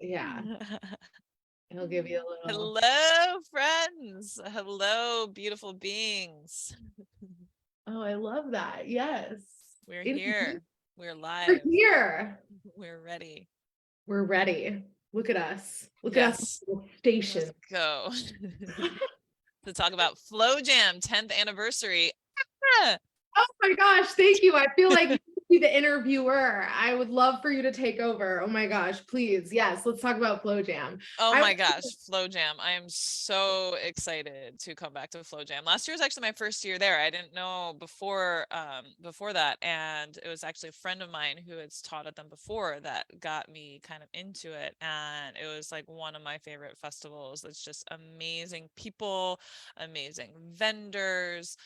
Yeah. He'll give you a little. Hello, friends. Hello, beautiful beings. Oh, I love that. Yes. We're Indeed. here. We're We're live. here. We're ready. We're ready. Look at us. Look at us, Yes, little let's station. go. To talk about Flow Jam 10th anniversary. Ah, Oh my gosh, thank you. I feel like you should be the interviewer. I would love for you to take over. Oh my gosh, please. Yes, let's talk about Flow Jam. oh I my gosh, Flow Jam. I am so excited to come back to Flow Jam. Last year was actually my first year there. I didn't know before that, and it was actually a friend of mine who had taught at them before that got me kind of into it, and it was like one of my favorite festivals. It's just amazing people, amazing vendors,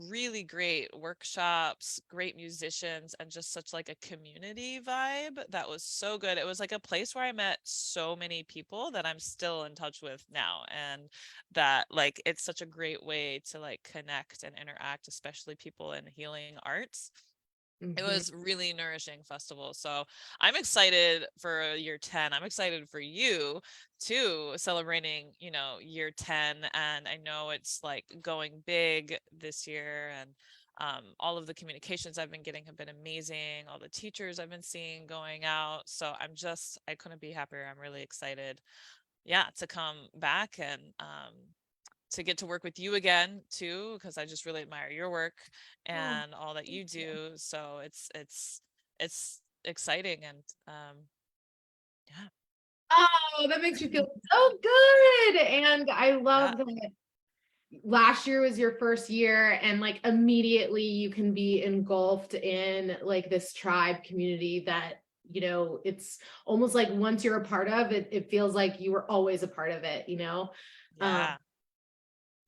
really great workshops, great musicians, and just such like a community vibe that was so good. It was like a place where I met so many people that I'm still in touch with now, and that like it's such a great way to like connect and interact, especially people in healing arts. It Mhm. was really nourishing festival. So I'm excited for year 10. I'm excited for you too, celebrating, year 10. And I know it's like going big this year. And all of the communications I've been getting have been amazing. All the teachers I've been seeing going out. So I couldn't be happier. I'm really excited. Yeah, to come back and to get to work with you again too, because I just really admire your work Oh, and all that thank you you. do. So it's exciting and yeah, Oh, that makes me feel so good. And I yeah, love that last year was your first year, and like immediately you can be engulfed in like this tribe community that, it's almost like once you're a part of it, it feels like you were always a part of it. Um, yeah.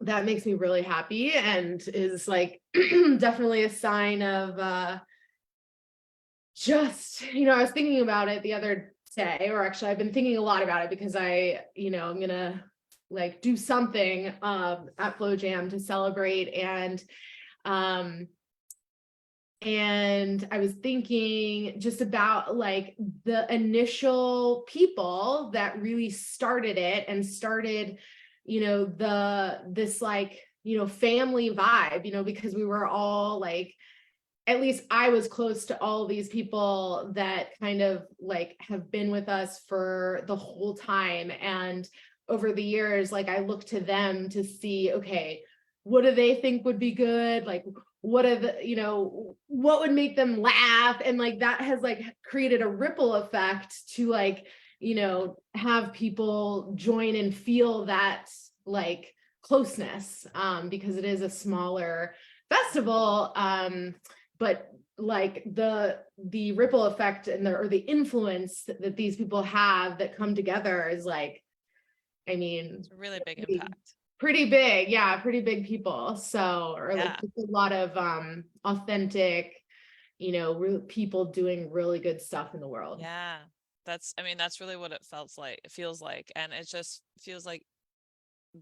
that makes me really happy and is like definitely a sign of just, I was thinking about it the other day, or actually I've been thinking a lot about it because I'm gonna like do something at Flow Jam to celebrate, um and I was thinking just about like the initial people that really started it and started, this like, family vibe, because we were all like, at least I was close to all these people that kind of like have been with us for the whole time. And over the years, like I look to them to see, okay, what do they think would be good? Like, what are what would make them laugh? And like that has like created a ripple effect to like, have people join and feel that like closeness, because it is a smaller festival. But like the ripple effect and the influence that these people have that come together is like, I mean, It's a really big pretty, impact. pretty big. Yeah, pretty big people. So, or like Yeah, just a lot of authentic, real people doing really good stuff in the world. yeah. That's really what it feels like, and it just feels like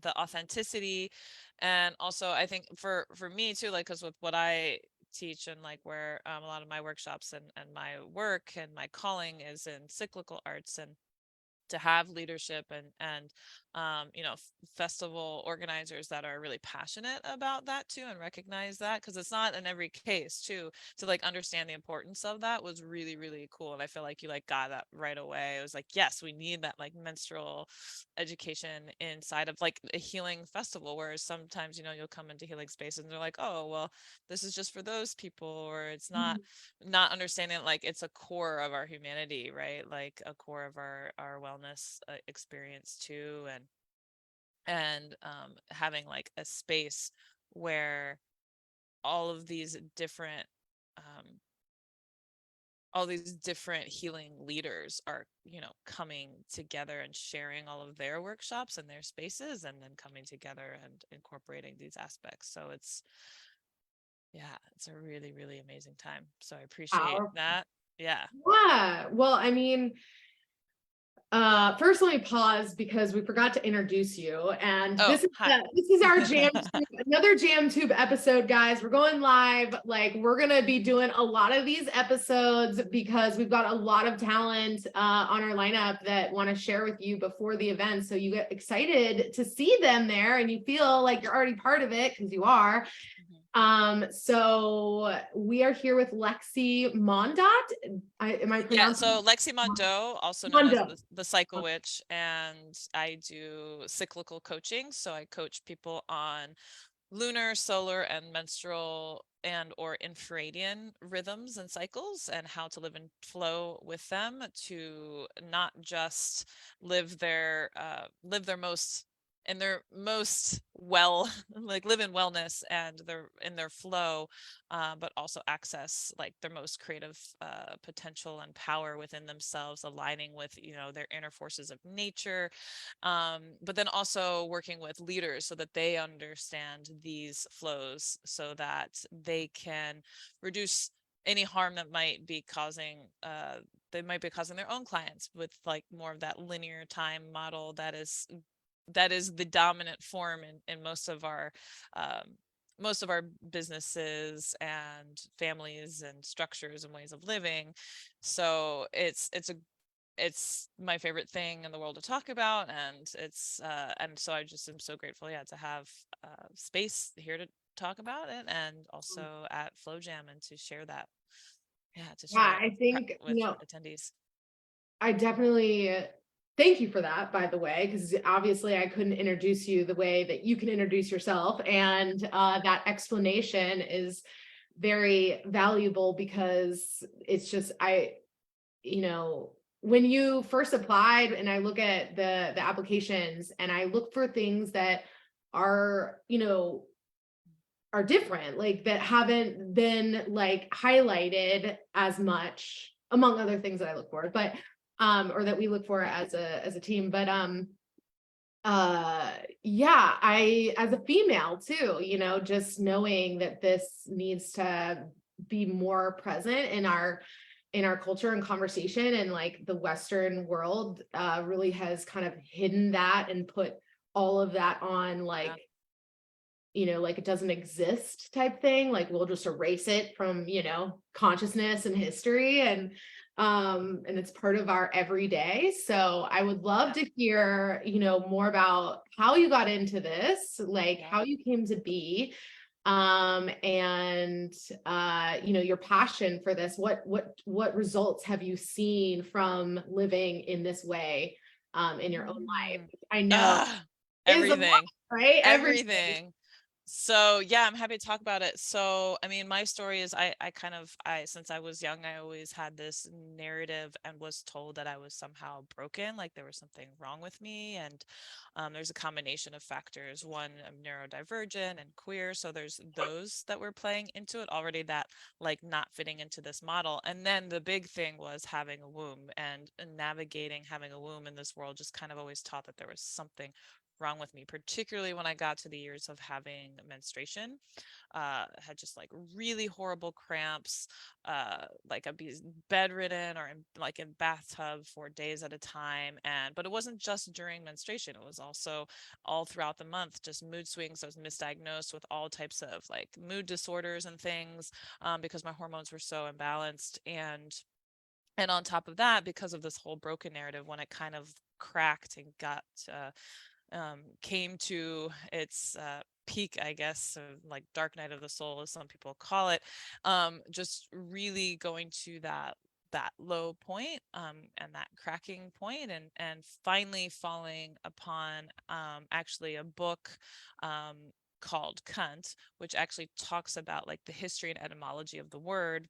the authenticity. And also I think for me too, like because with what I teach and like where a lot of my workshops and my work and my calling is in cyclical arts, and to have leadership and festival organizers that are really passionate about that too and recognize that, because it's not in every case too, to like understand the importance of that was really really cool. And I feel like you like got that right away. It was like, yes, we need that like menstrual education inside of like a healing festival, whereas sometimes you'll come into healing spaces and they're like, oh well, this is just for those people, or it's not understanding like it's a core of our humanity, right? Like a core of our wellness experience too. And having like a space where all of these different um all these different healing leaders are coming together and sharing all of their workshops and their spaces, and then coming together and incorporating these aspects. So it's a really really amazing time, so I appreciate Powerful. that. Yeah. Yeah. Well, I mean, First, let me pause because we forgot to introduce you. And Oh, hi. this is our Jam Tube, another Jam Tube episode, guys. We're going live. Like, we're gonna be doing a lot of these episodes because we've got a lot of talent on our lineup that want to share with you before the event. So you get excited to see them there, and you feel like you're already part of it because you are. So we are here with Lexi Mondot. Am I Yeah, pronouncing so Lexi Mondot, also known as Mondot? the Cycle Witch, and I do cyclical coaching. So I coach people on lunar, solar, and menstrual and or infradian rhythms and cycles, and how to live in flow with them to not just live their most in their most well, like live in wellness and their in their flow, but also access like their most creative potential and power within themselves, aligning with, you know, their inner forces of nature, but then also working with leaders so that they understand these flows so that they can reduce any harm that might be causing they might be causing their own clients with like more of that linear time model that is the dominant form in most of our businesses and families and structures and ways of living. So it's my favorite thing in the world to talk about, and it's and so I just am so grateful, yeah, to have space here to talk about it, and also at Flow Jam, and to share that, yeah, to share Yeah, that I think, with attendees. I definitely thank you for that, by the way, because obviously I couldn't introduce you the way that you can introduce yourself. And that explanation is very valuable because it's just, when you first applied and I look at the applications and I look for things that are, are different, like that haven't been like highlighted as much, among other things that I look for, but or that we look for as a team. But yeah, I, as a female too, just knowing that this needs to be more present in our culture and conversation, and like the Western world really has kind of hidden that and put all of that on, like, Yeah. like it doesn't exist type thing. Like we'll just erase it from, consciousness and history, and it's part of our everyday. So I would love to hear, more about how you got into this, like Yeah. how you came to be, and your passion for this. What results have you seen from living in this way in your own life? Mm. I know Ah, is a lot, everything. right? Everything. Everything. So yeah, I'm happy to talk about it. So I mean, my story is I since I was young, I always had this narrative and was told that I was somehow broken, like there was something wrong with me. And there's a combination of factors. One, I'm neurodivergent and queer, so there's those that were playing into it already, that like not fitting into this model. And then the big thing was having a womb, and navigating having a womb in this world just kind of always taught that there was something wrong with me, particularly when I got to the years of having menstruation. Had just like really horrible cramps, like I'd be bedridden or like in bathtub for days at a time. And but it wasn't just during menstruation, it was also all throughout the month, just mood swings. I was misdiagnosed with all types of like mood disorders and things, because my hormones were so imbalanced. And on top of that, because of this whole broken narrative, when it kind of cracked and got came to its peak, I guess, like dark night of the soul, as some people call it, just really going to that low point, and that cracking point, and finally falling upon actually a book called Cunt, which actually talks about like the history and etymology of the word,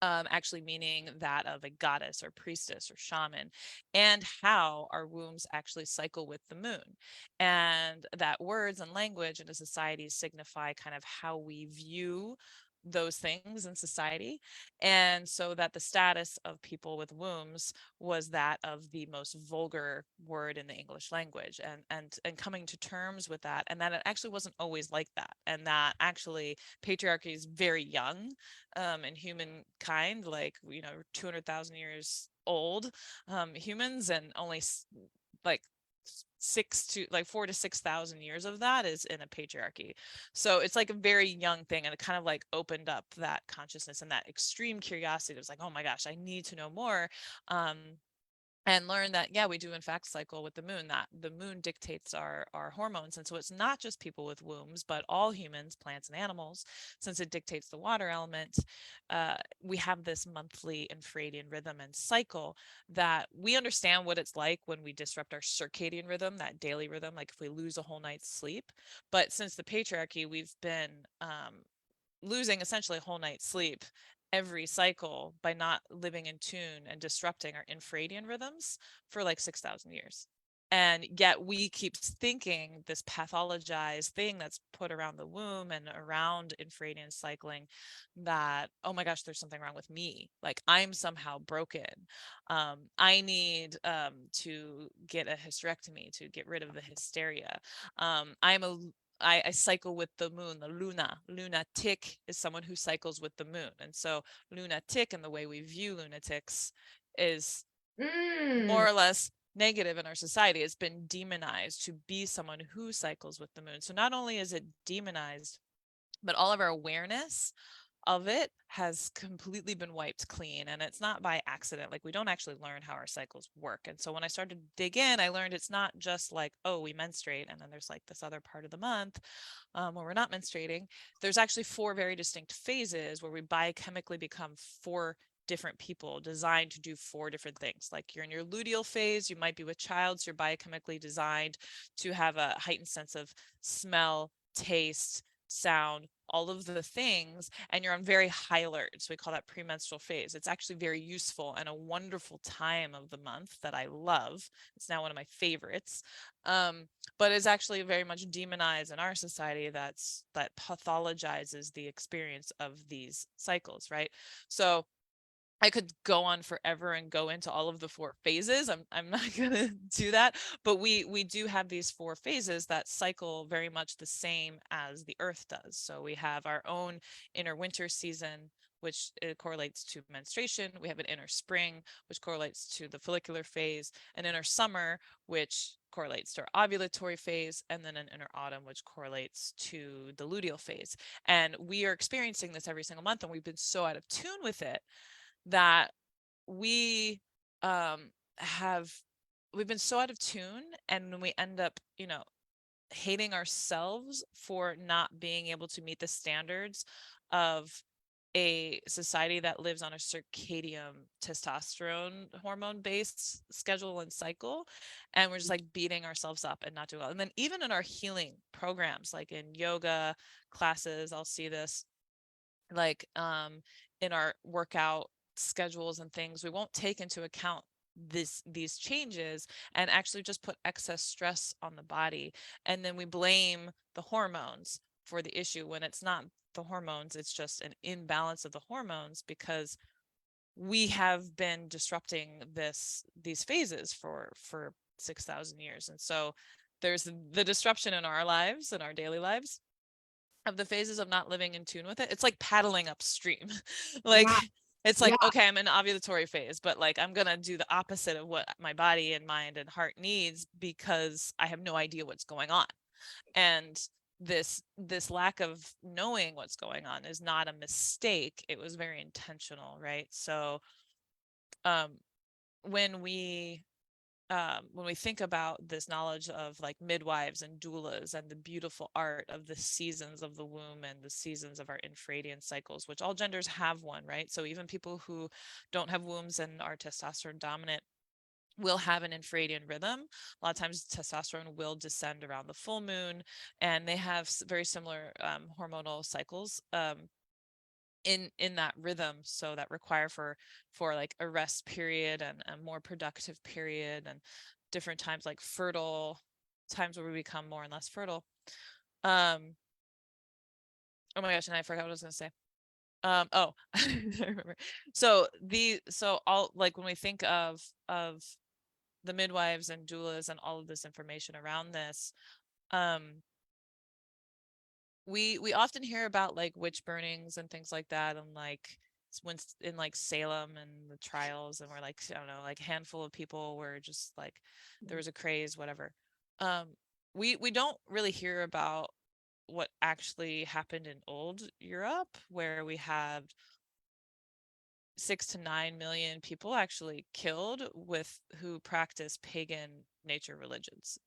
actually meaning that of a goddess or priestess or shaman, and how our wombs actually cycle with the moon. And that words and language in a society signify kind of how we view those things in society. And so that the status of people with wombs was that of the most vulgar word in the English language, and coming to terms with that, and that it actually wasn't always like that, and that actually patriarchy is very young in humankind, like, 200,000 years old humans, and only like 4 to 6 thousand years of that is in a patriarchy. So it's like a very young thing, and it kind of like opened up that consciousness and that extreme curiosity. It was like, oh my gosh, I need to know more. um, and learn that, yeah, we do in fact cycle with the moon, that the moon dictates our hormones. And so it's not just people with wombs, but all humans, plants and animals, since it dictates the water element. We have this monthly infradian rhythm and cycle that we understand what it's like when we disrupt our circadian rhythm, that daily rhythm, like if we lose a whole night's sleep. But since the patriarchy, we've been losing essentially a whole night's sleep every cycle by not living in tune and disrupting our infradian rhythms for like 6,000 years. And yet we keep thinking this pathologized thing that's put around the womb and around infradian cycling, that, oh my gosh, there's something wrong with me. Like I'm somehow broken. I need to get a hysterectomy to get rid of the hysteria. I cycle with the moon, the luna. Lunatic is someone who cycles with the moon. And so lunatic, and the way we view lunatics, is more or less negative in our society. It's been demonized to be someone who cycles with the moon. So not only is it demonized, but all of our awareness of it has completely been wiped clean. And it's not by accident. Like we don't actually learn how our cycles work. And so when I started to dig in, I learned it's not just like, oh, we menstruate and then there's like this other part of the month when we're not menstruating. There's actually 4 very distinct phases where we biochemically become 4 different people designed to do 4 different things. Like you're in your luteal phase, you might be with child, so you're biochemically designed to have a heightened sense of smell, taste, sound, all of the things, and you're on very high alert. So we call that premenstrual phase. It's actually very useful and a wonderful time of the month that I love. It's now one of my favorites. But it's actually very much demonized in our society, that pathologizes the experience of these cycles, right? So I could go on forever and go into all of the 4 phases. I'm not gonna do that, but we do have these 4 phases that cycle very much the same as the Earth does. So we have our own inner winter season, which correlates to menstruation. We have an inner spring, which correlates to the follicular phase, an inner summer, which correlates to our ovulatory phase, and then an inner autumn, which correlates to the luteal phase. And we are experiencing this every single month, and we've been so out of tune with it that we have we've been so out of tune, and we end up, hating ourselves for not being able to meet the standards of a society that lives on a circadian testosterone hormone based schedule and cycle. And we're just like beating ourselves up and not doing well. And then even in our healing programs, like in yoga classes, I'll see this, like in our workout schedules and things, we won't take into account these changes, and actually just put excess stress on the body, and then we blame the hormones for the issue, when it's not the hormones, it's just an imbalance of the hormones, because we have been disrupting these phases for 6,000 years. And so there's the disruption in our lives, in our daily lives, of the phases of not living in tune with it. It's like paddling upstream. Like Yeah. it's Yeah. like, okay, I'm in ovulatory phase, but like I'm gonna do the opposite of what my body and mind and heart needs, because I have no idea what's going on. And this lack of knowing what's going on is not a mistake. It was very intentional, right? So um when we think about this knowledge of like midwives and doulas and the beautiful art of the seasons of the womb and the seasons of our infradian cycles, which all genders have one, right? So even people who don't have wombs and are testosterone dominant will have an infradian rhythm. A lot of times testosterone will descend around the full moon, and they have very similar hormonal cycles in that rhythm, so that require for like a rest period and a more productive period, and different times, like fertile times where we become more and less fertile. um oh my gosh, and I forgot what I was going to say. Oh, I remember. So all, like when we think of the midwives and doulas and all of this information around this, um we often hear about like witch burnings and things like that, and like when in like Salem and the trials, and we're like, I don't know, like a handful of people were just like, there was a craze, whatever. Um, we don't really hear about what actually happened in old Europe, where we had 6 to 9 million people actually killed with who practice pagan nature religions,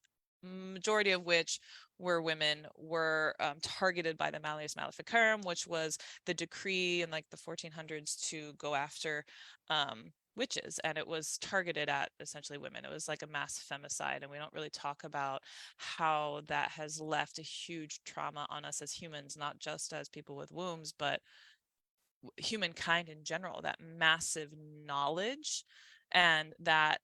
majority of which were women, were targeted by the Malleus Maleficarum, which was the decree in like the 1400s to go after witches, and it was targeted at essentially women. It was like a mass femicide, and we don't really talk about how that has left a huge trauma on us as humans, not just as people with wombs, but humankind in general. That massive knowledge and that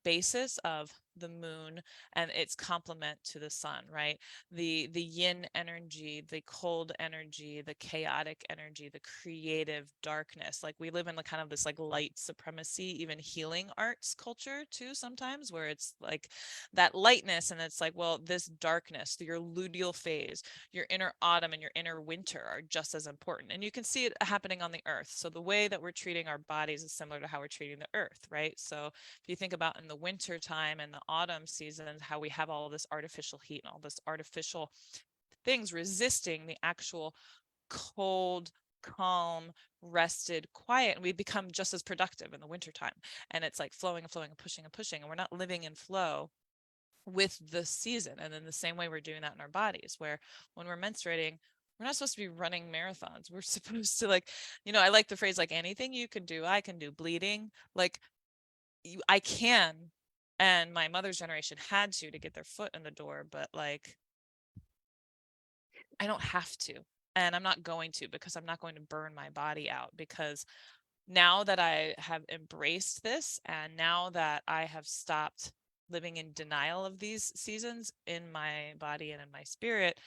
basis of the moon and its complement to the sun, right? The yin energy, the cold energy, the chaotic energy, the creative darkness. Like we live in the kind of this like light supremacy, even healing arts culture too sometimes, where it's like that lightness, and it's like, well, this darkness, your luteal phase, your inner autumn and your inner winter are just as important. And you can see it happening on the earth. So the way that we're treating our bodies is similar to how we're treating the earth, right? So if you think about in the winter time and the autumn seasons, how we have all this artificial heat and all this artificial things resisting the actual cold, calm, rested, quiet, and we become just as productive in the wintertime. And it's like flowing and flowing and pushing and pushing, and we're not living in flow with the season. And in the same way, we're doing that in our bodies, where when we're menstruating, we're not supposed to be running marathons. We're supposed to, like, I like the phrase, like, anything you can do, I can do. Bleeding, like, I can. And my mother's generation had to get their foot in the door, but like, I don't have to. And I'm not going to, because I'm not going to burn my body out. Because now that I have embraced this, and now that I have stopped living in denial of these seasons in my body and in my spirit,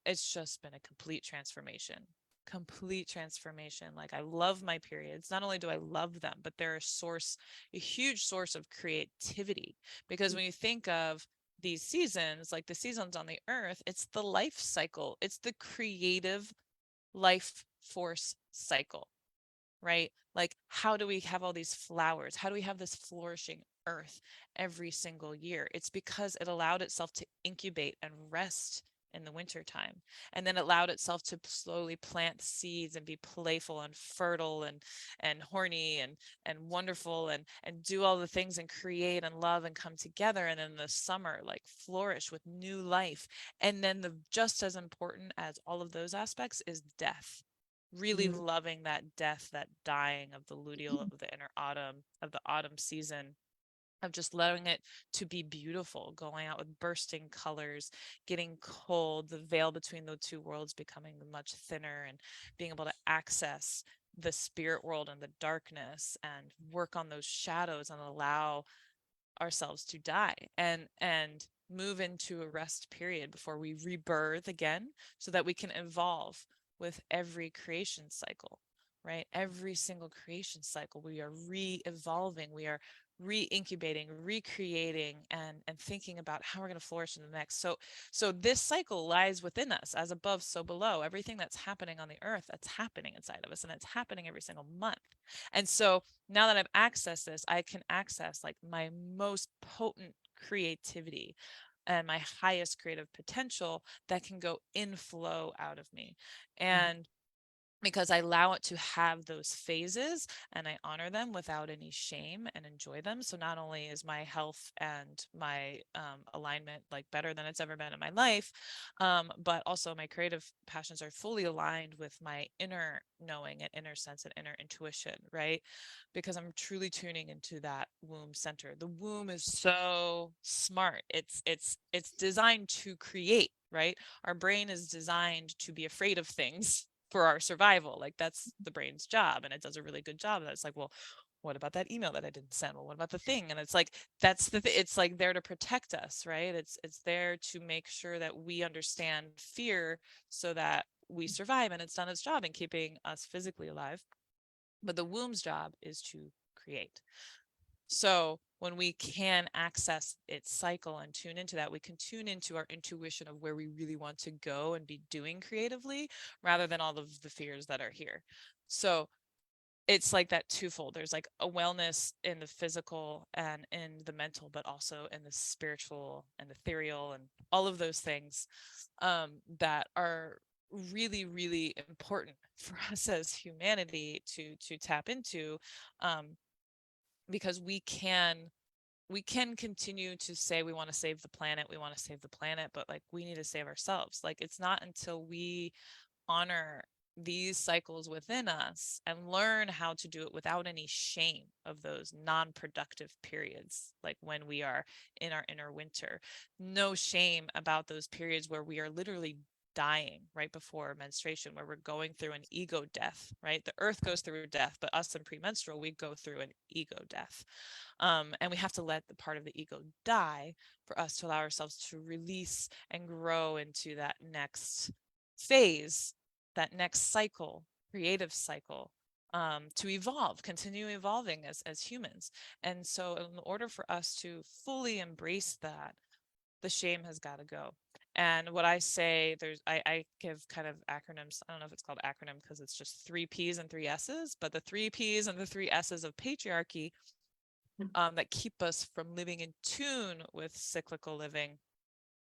it's just been a complete transformation. Complete transformation. Like, I love my periods. Not only do I love them, but they're a huge source of creativity. Because when you think of these seasons, like the seasons on the earth, it's the life cycle, it's the creative life force cycle, right? Like, how do we have all these flowers? How do we have this flourishing earth every single year? It's because it allowed itself to incubate and rest in the winter time, and then allowed itself to slowly plant seeds and be playful and fertile and horny and wonderful, and do all the things and create and love and come together, and then the summer like flourish with new life. And then the just as important as all of those aspects is death. Really Mhm. loving that death, that dying of the luteal, of the inner autumn, of the autumn season, of just letting it to be beautiful, going out with bursting colors, getting cold, the veil between the two worlds becoming much thinner, and being able to access the spirit world and the darkness, and work on those shadows and allow ourselves to die, and move into a rest period before we rebirth again, so that we can evolve with every creation cycle, right? Every single creation cycle, we are re-evolving, we are re-incubating, recreating, and thinking about how we're going to flourish in the next. So this cycle lies within us, as above so below. Everything that's happening on the earth, that's happening inside of us, and it's happening every single month. And so now that I've accessed this, I can access like my most potent creativity and my highest creative potential that can go in flow out of me. And because I allow it to have those phases, and I honor them without any shame and enjoy them. So not only is my health and my alignment like better than it's ever been in my life, but also my creative passions are fully aligned with my inner knowing and inner sense and inner intuition, right? Because I'm truly tuning into that womb center. The womb is so smart. It's designed to create, right? Our brain is designed to be afraid of things for our survival. Like, that's the brain's job, and it does a really good job. And it's like, well, what about that email that I didn't send? Well, what about the thing? And it's like, it's like there to protect us, right? It's there to make sure that we understand fear so that we survive, and it's done its job in keeping us physically alive. But the womb's job is to create. So when we can access its cycle and tune into that, we can tune into our intuition of where we really want to go and be doing creatively, rather than all of the fears that are here. So it's like that twofold. There's like a wellness in the physical and in the mental, but also in the spiritual and ethereal and all of those things that are really, really important for us as humanity to tap into, um, because we can continue to say we want to save the planet, but like we need to save ourselves. Like it's not until we honor these cycles within us and learn how to do it without any shame of those non-productive periods, like when we are in our inner winter. No shame about those periods where we are literally dying right before menstruation, where we're going through an ego death, right? The earth goes through death, but us in premenstrual, we go through an ego death. And we have to let the part of the ego die for us to allow ourselves to release and grow into that next phase, that next cycle, creative cycle, to evolve, continue evolving as humans. And so in order for us to fully embrace that, the shame has got to go. And what I say, I give kind of acronyms. I don't know if it's called acronym because it's just 3 P's and 3 S's, but the 3 P's and the 3 S's of patriarchy, that keep us from living in tune with cyclical living.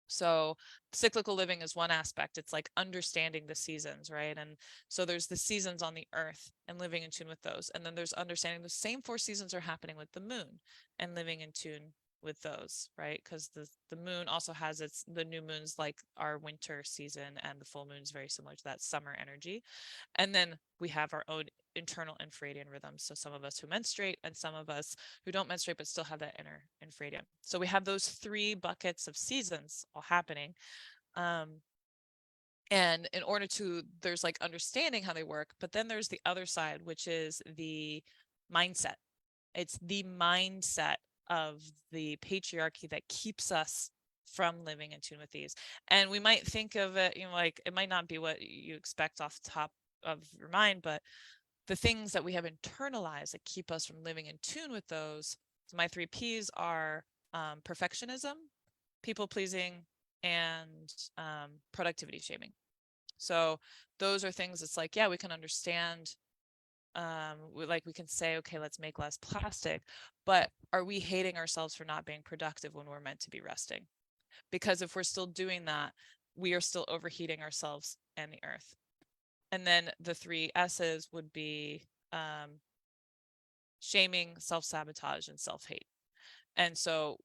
So cyclical living is one aspect. It's like understanding the seasons, right? And so there's the seasons on the earth and living in tune with those. And then there's understanding the same 4 seasons are happening with the moon and living in tune with those, right? Because the moon also has the new moon's like our winter season, and the full moon is very similar to that summer energy. And then we have our own internal infradian rhythms. So some of us who menstruate and some of us who don't menstruate but still have that inner infradian. So we have those 3 buckets of seasons all happening. And in order to, there's like understanding how they work, but then there's the other side, which is the mindset. It's the mindset of the patriarchy that keeps us from living in tune with these. And we might think of it, like it might not be what you expect off the top of your mind, but the things that we have internalized that keep us from living in tune with those. So my 3 P's are perfectionism, people pleasing, and productivity shaming. So those are things. It's like, yeah, we can understand. We can say, okay, let's make less plastic, but are we hating ourselves for not being productive when we're meant to be resting? Because if we're still doing that, we are still overheating ourselves and the earth. And then the 3 S's would be shaming, self-sabotage, and self-hate. And so,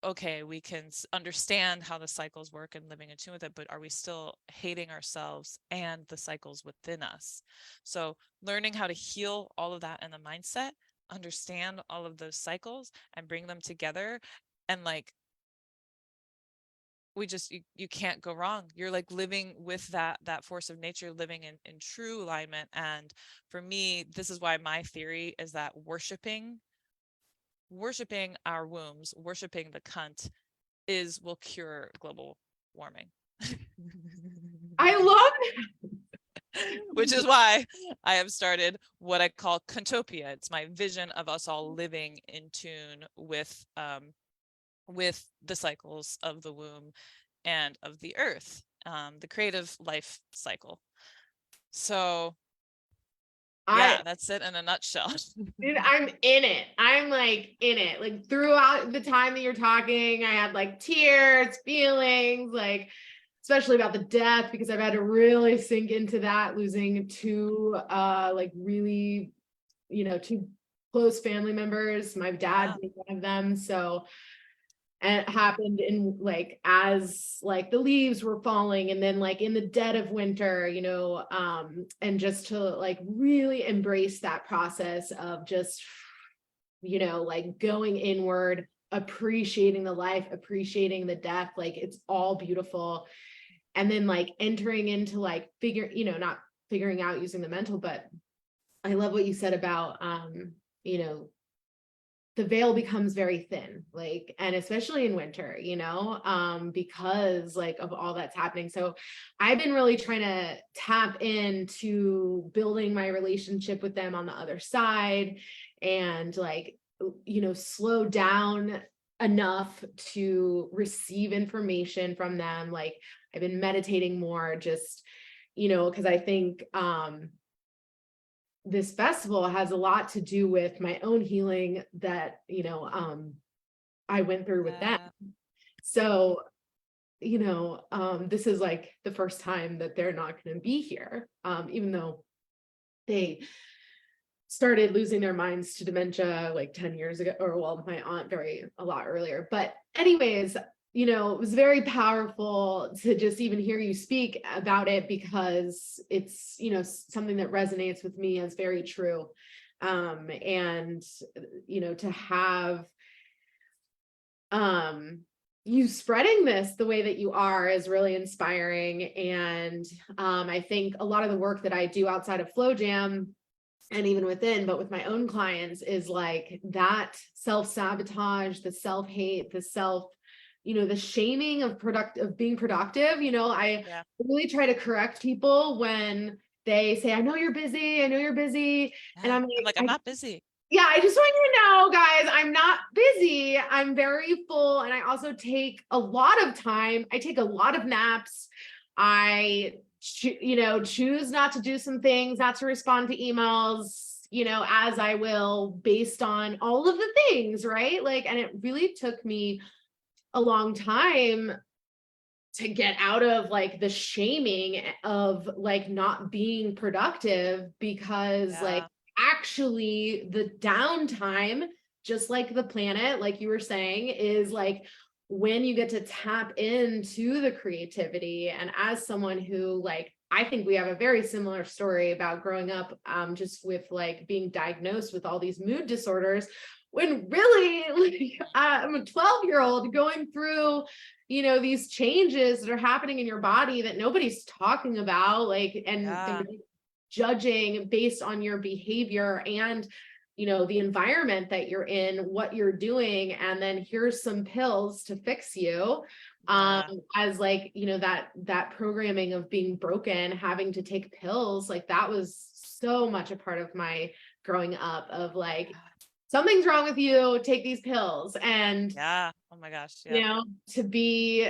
okay, we can understand how the cycles work and living in tune with it, but are we still hating ourselves and the cycles within us? So learning how to heal all of that in the mindset, understand all of those cycles and bring them together, and like you can't go wrong. You're like living with that force of nature, living in true alignment. And for me, this is why my theory is that worshiping our wombs, worshiping the cunt will cure global warming. I love Which is why I have started what I call Cuntopia. It's my vision of us all living in tune with the cycles of the womb and of the earth, the creative life cycle. So yeah, that's it in a nutshell. Dude, I'm in it. I'm like in it. Like throughout the time that you're talking, I had like tears, feelings, like especially about the death, because I've had to really sink into that, losing two like really, two close family members, my dad being one of them. So, and it happened in like as like the leaves were falling, and then like in the dead of winter, and just to like really embrace that process of just like going inward, appreciating the life, appreciating the death, like it's all beautiful. And then like entering into like not figuring out using the mental, but I love what you said about the veil becomes very thin, like, and especially in winter, because like of all that's happening. So I've been really trying to tap into building my relationship with them on the other side, and like, slow down enough to receive information from them. Like I've been meditating more, just, because I think, this festival has a lot to do with my own healing that, I went through with them. So, this is like the first time that they're not going to be here, even though they started losing their minds to dementia like 10 years ago, or well, my aunt a lot earlier. But anyways, it was very powerful to just even hear you speak about it, because it's, something that resonates with me as very true. And, to have you spreading this the way that you are is really inspiring. And I think a lot of the work that I do outside of Flow Jam and even within, but with my own clients, is like that self-sabotage, the self-hate, the shaming of being productive. I really try to correct people when they say, I know you're busy. And I'm like, I'm not busy. Yeah, I just want you to know, guys, I'm not busy. I'm very full. And I also take a lot of time. I take a lot of naps. I, choose not to do some things, not to respond to emails, as I will, based on all of the things, right? Like, and it really took me a long time to get out of like the shaming of like not being productive, because like actually the downtime, just like the planet, like you were saying, is like when you get to tap into the creativity. And as someone who, like, I think we have a very similar story about growing up, just with like being diagnosed with all these mood disorders, when really like, I'm a 12-year-old going through, these changes that are happening in your body that nobody's talking about, like, and judging based on your behavior and, the environment that you're in, what you're doing, and then here's some pills to fix you. As like, that programming of being broken, having to take pills, like that was so much a part of my growing up, of like, something's wrong with you, take these pills. And oh my gosh, to be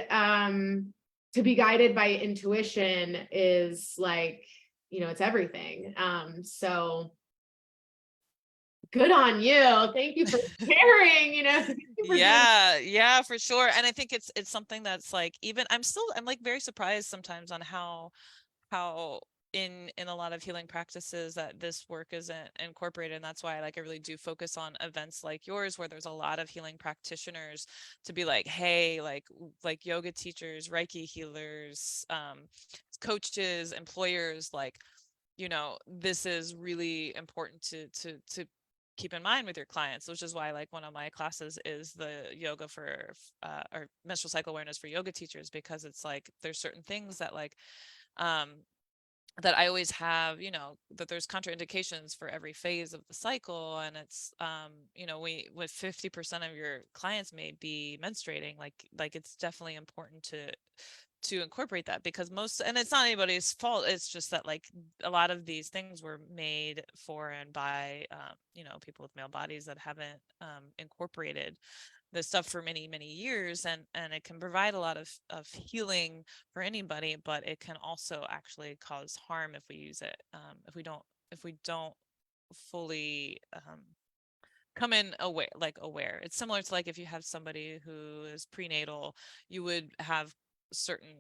guided by intuition is like, it's everything. So good on you. Thank you for sharing, thank you for yeah, for sure. And I think it's something that's like, even I'm like very surprised sometimes on how in a lot of healing practices that this work isn't incorporated. And that's why I really do focus on events like yours, where there's a lot of healing practitioners, to be like, hey, like yoga teachers, Reiki healers, coaches, employers, like, this is really important to keep in mind with your clients, which is why like one of my classes is the yoga for or menstrual cycle awareness for yoga teachers, because it's like there's certain things that like that I always have, that there's contraindications for every phase of the cycle. And it's, with 50% of your clients may be menstruating, like it's definitely important to incorporate that, because and it's not anybody's fault. It's just that like a lot of these things were made for and by, people with male bodies that haven't incorporated this stuff for many, many years. And it can provide a lot of healing for anybody, but it can also actually cause harm if we use it, if we don't fully come in aware. It's similar to like if you have somebody who is prenatal, you would have certain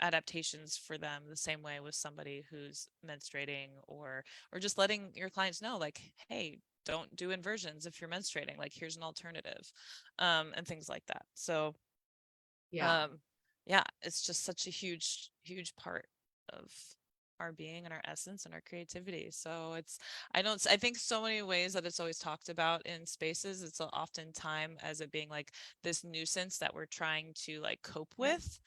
adaptations for them the same way with somebody who's menstruating, or just letting your clients know, like, hey, don't do inversions if you're menstruating, like here's an alternative, and things like that. So yeah, it's just such a huge part of our being and our essence and our creativity. So I think so many ways that it's always talked about in spaces, it's often time as it being like this nuisance that we're trying to like cope with,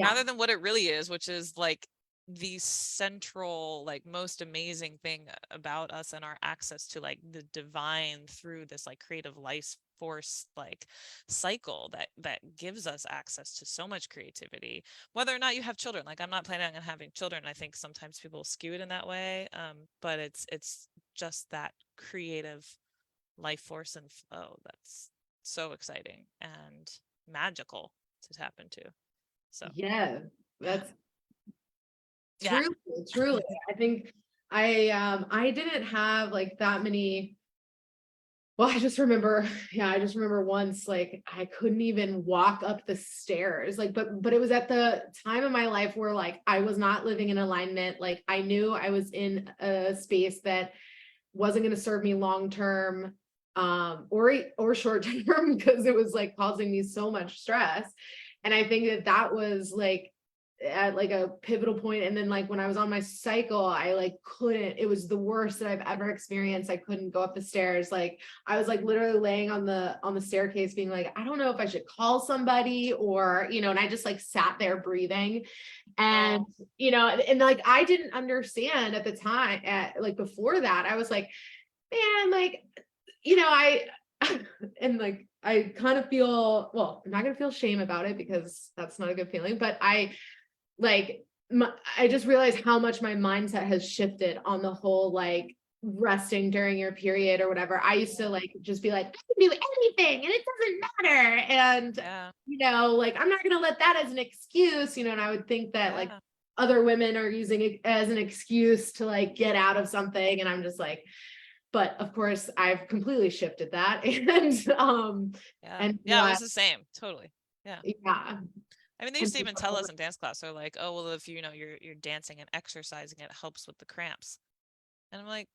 rather than what it really is, which is like the central, like most amazing thing about us and our access to like the divine through this like creative life force like cycle that gives us access to so much creativity, whether or not you have children. Like I'm not planning on having children. I think sometimes people skew it in that way, but it's just that creative life force and flow that's so exciting and magical to tap into. So that's truly I think I didn't have like that many. Well, I just remember, yeah, I just remember once, like, I couldn't even walk up the stairs. Like, but it was at the time of my life where like I was not living in alignment. Like I knew I was in a space that wasn't going to serve me long term, or short term, because it was like causing me so much stress. And I think that that was like at like a pivotal point. And then like when I was on my cycle, I like couldn't, it was the worst that I've ever experienced. I couldn't go up the stairs. Like I was like literally laying on the staircase being like, I don't know if I should call somebody, or, and I just like sat there breathing. And, Oh, and like I didn't understand at the time, like before that, I was like, man, like, I and like I kind of feel, well, I'm not gonna feel shame about it because that's not a good feeling, but like I just realized how much my mindset has shifted on the whole like resting during your period or whatever. I used to like just be like, I can do anything and it doesn't matter. And yeah, like I'm not gonna let that as an excuse, and I would think that like yeah, other women are using it as an excuse to like get out of something. And I'm just like, but of course I've completely shifted that. yeah, And yeah. It what was the same, totally. Yeah. yeah. I mean, they And used to even tell us in dance class, they're like, oh, well, if you're dancing and exercising, it helps with the cramps. And I'm like,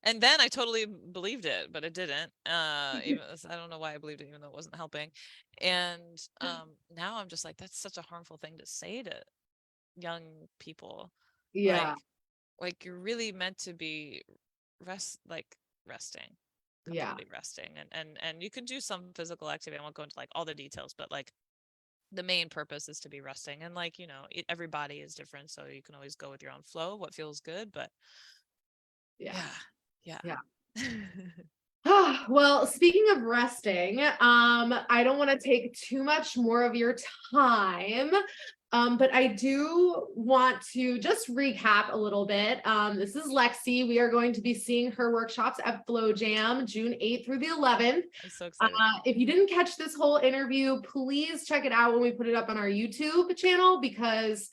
and then I totally believed it, but it didn't. Even I don't know why I believed it, even though it wasn't helping. And now I'm just like, that's such a harmful thing to say to young people. yeah, Like you're really meant to be resting, yeah. completely resting. And you can do some physical activity. I won't go into like all the details, but like the main purpose is to be resting. And like, everybody is different, so you can always go with your own flow, what feels good. But Yeah. yeah, yeah. Yeah. Well, speaking of resting, I don't want to take too much more of your time. But I do want to just recap a little bit. This is Lexi. We are going to be seeing her workshops at Flow Jam June 8th through the 11th. I'm so excited. If you didn't catch this whole interview, please check it out when we put it up on our YouTube channel, because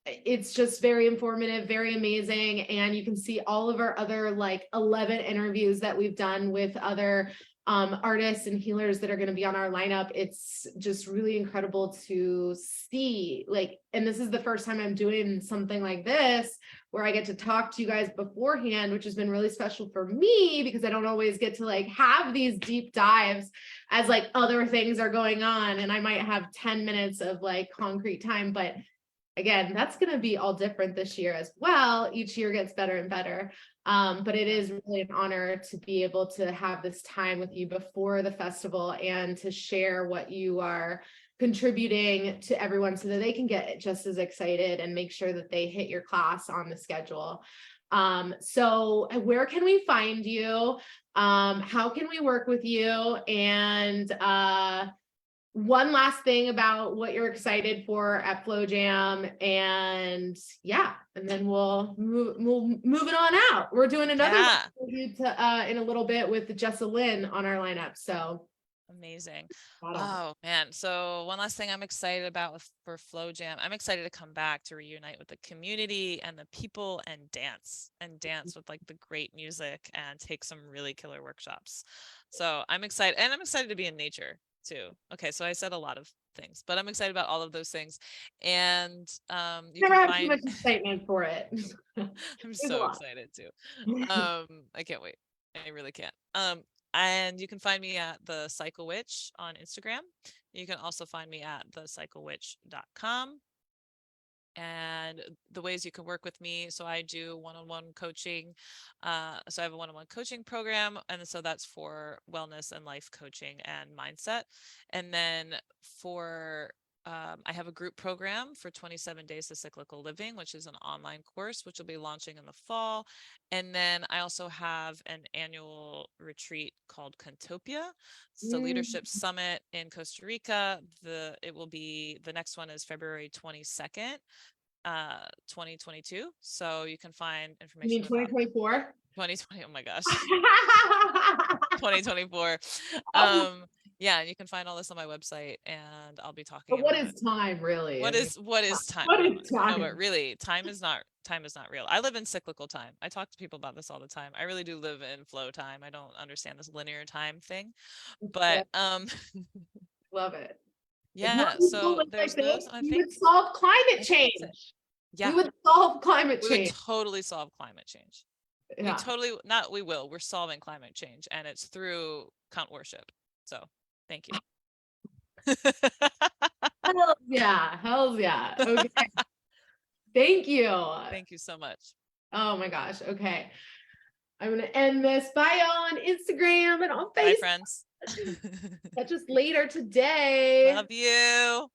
it's just very informative, very amazing. And you can see all of our other like 11 interviews that we've done with other artists and healers that are going to be on our lineup. It's just really incredible to see, like, and this is the first time I'm doing something like this where I get to talk to you guys beforehand, which has been really special for me because I don't always get to like have these deep dives as like other things are going on. And I might have 10 minutes of like concrete time, but again, that's going to be all different this year as well. Each year gets better and better. But it is really an honor to be able to have this time with you before the festival and to share what you are contributing to everyone so that they can get just as excited and make sure that they hit your class on the schedule. So where can we find you? How can we work with you? And one last thing about what you're excited for at Flow Jam, and yeah, and then we'll move it on out. We're doing another Yeah. in a little bit with Jessa Lynn on our lineup. So Amazing. spot on. Oh man. So one last thing I'm excited about for Flow Jam. I'm excited to come back to reunite with the community and the people and dance with like the great music and take some really killer workshops. So I'm excited, and I'm excited to be in nature too. Okay, so I said a lot of things, but I'm excited about all of those things. And you Never can have too find much excitement for it. I'm There's a so lot. excited too. I can't wait. I really can't. And you can find me at the Cycle Witch on Instagram. You can also find me at thecyclewitch.com. And the ways you can work with me, so I do one-on-one coaching. So I have a one-on-one coaching program, and so that's for wellness and life coaching and mindset. And then for I have a group program for 27 days to cyclical living, which is an online course, which will be launching in the fall. And then I also have an annual retreat called Contopia. It's a leadership summit in Costa Rica. The next one is February 22nd, 2022. So you can find You mean information about 2024? 2020. Oh my gosh. 2024. Um, Yeah, and you can find all this on my website, and I'll be talking But what about is time really? I mean, what is time? what No, is no, but time? really, time is not real. I live in cyclical time. I talk to people about this all the time. I really do live in flow time. I don't understand this linear time thing. Yeah, But love it. If more yeah, people so live like there's this, those, and we would solve climate I think that's it. change. We Yeah, would solve climate we would change. totally solve climate change. We Yeah. totally, not we will, we're solving climate change, and it's through cunt worship. So thank you. Hells yeah. Hells yeah. Okay. Thank you. Thank you so much. Oh my gosh. Okay. I'm gonna end this bio on Instagram and on Bye, Facebook. friends. Catch us later today. Love you.